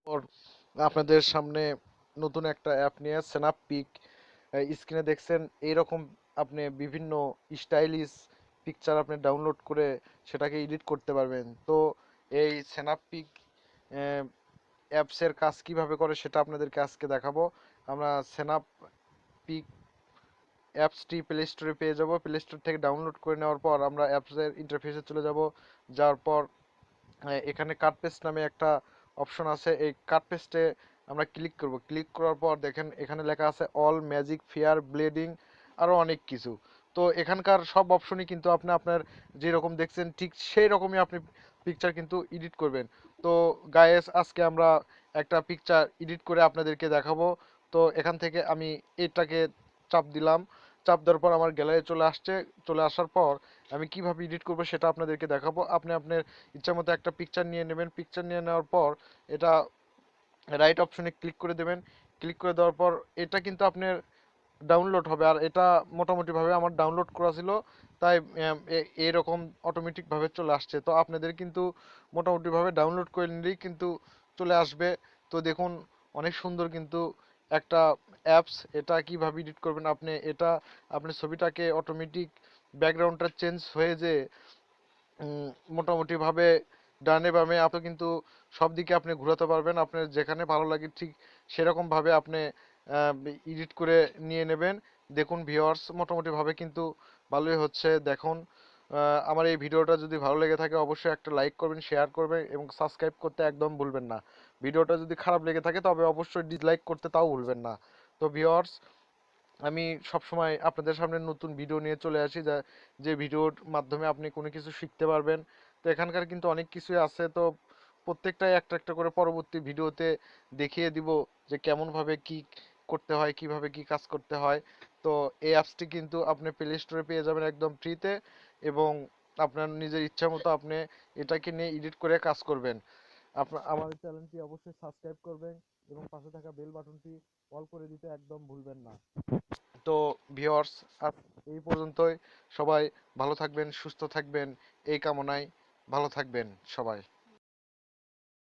ওর আপনাদের সামনে নতুন একটা অ্যাপ নিয়ে স্ন্যাপ পিক স্ক্রিনে দেখছেন এইরকম আপনি বিভিন্ন স্টাইলিশ পিকচার আপনি ডাউনলোড করে সেটাকে এডিট করতে পারবেন। তো এই স্ন্যাপ পিক অ্যাপসের কাজ কিভাবে করে সেটা আপনাদেরকে আজকে দেখাবো। আমরা স্ন্যাপ পিক অ্যাপসটি প্লে স্টোরে পেয়ে যাব। প্লে স্টোর থেকে ডাউনলোড করে নেওয়ার পর আমরা অ্যাপসের ইন্টারফেসে চলে যাব। যাওয়ার পর এখানে কাট পেস্ট নামে একটা অপশন আছে, এই কাট পেস্টে আমরা ক্লিক করব। ক্লিক করার পর দেখেন এখানে লেখা আছে অল ম্যাজিক ফেয়ার ব্লেডিং, আরও অনেক কিছু। তো এখানকার সব অপশনই কিন্তু আপনি আপনার যেরকম দেখছেন ঠিক সেই রকমই আপনি পিকচার কিন্তু এডিট করবেন। তো গায়েস আজকে আমরা একটা পিকচার এডিট করে আপনাদেরকে দেখাবো। তো এখান থেকে আমি এটাকে চাপ দিলাম। চাপ দেওয়ার পর আমার গ্যালারি চলে আসছে। চলে আসার পর আমি কিভাবে এডিট করবো সেটা আপনাদেরকে দেখাবো। আপনি আপনার ইচ্ছা মতো একটা পিকচার নিয়ে নেবেন। পিকচার নিয়ে নেওয়ার পর এটা রাইট অপশনে ক্লিক করে দেবেন। ক্লিক করে দেওয়ার পর এটা কিন্তু আপনার ডাউনলোড হবে। আর এটা মোটামুটিভাবে আমার ডাউনলোড করা ছিল, তাই এরকম অটোমেটিকভাবে চলে আসছে। তো আপনাদের কিন্তু মোটামুটিভাবে ডাউনলোড করে নিলেই কিন্তু চলে আসবে। তো দেখুন অনেক সুন্দর কিন্তু একটা অ্যাপস। এটা কিভাবে এডিট করবেন আপনি, এটা আপনি ছবিটাকে অটোমেটিক ব্যাকগ্রাউন্ডটা চেঞ্জ হয়ে যে মোটামুটিভাবে ডানে বামে আপনি কিন্তু সব দিকে আপনি ঘোরাতে পারবেন। আপনার যেখানে ভালো লাগে ঠিক সেরকমভাবে আপনি এডিট করে নিয়ে নেবেন। দেখুন ভিউয়ার্স মোটামুটিভাবে কিন্তু ভালোই হচ্ছে। দেখুন আমার এই ভিডিওটা যদি ভালো লেগে থাকে অবশ্যই একটা লাইক করবেন, শেয়ার করবেন এবং সাবস্ক্রাইব করতে একদম ভুলবেন না। ভিডিওটা যদি খারাপ লেগে থাকে তবে অবশ্যই ডিসলাইক করতে তাও ভুলবেন না। তো ভিউয়ার্স আমি সবসময় আপনাদের সামনে নতুন ভিডিও নিয়ে চলে আসি, যে ভিডিওর মাধ্যমে আপনি কোনো কিছু শিখতে পারবেন। তো এখানকার কিন্তু অনেক কিছুই আছে। তো প্রত্যেকটাই একটা একটা করে পরবর্তী ভিডিওতে দেখিয়ে দিব যে কেমনভাবে কি করতে হয়, কিভাবে কি কাজ করতে হয়। তো এই অ্যাপসটি কিন্তু আপনি প্লে স্টোরে পেয়ে যাবেন একদম ফ্রিতে, এবং আপনার নিজের ইচ্ছা মতো আপনি এটাকে নিয়ে এডিট করে কাজ করবেন। আপনার আমার চ্যানেলটি অবশ্যই সাবস্ক্রাইব করবেন এবং পাশে থাকা বেল বাটনটি অল করে দিতে একদম ভুলবেন না। তো ভিউয়ার্স আজ এই পর্যন্তই। সবাই ভালো থাকবেন, সুস্থ থাকবেন এই কামনায়। ভালো থাকবেন সবাই।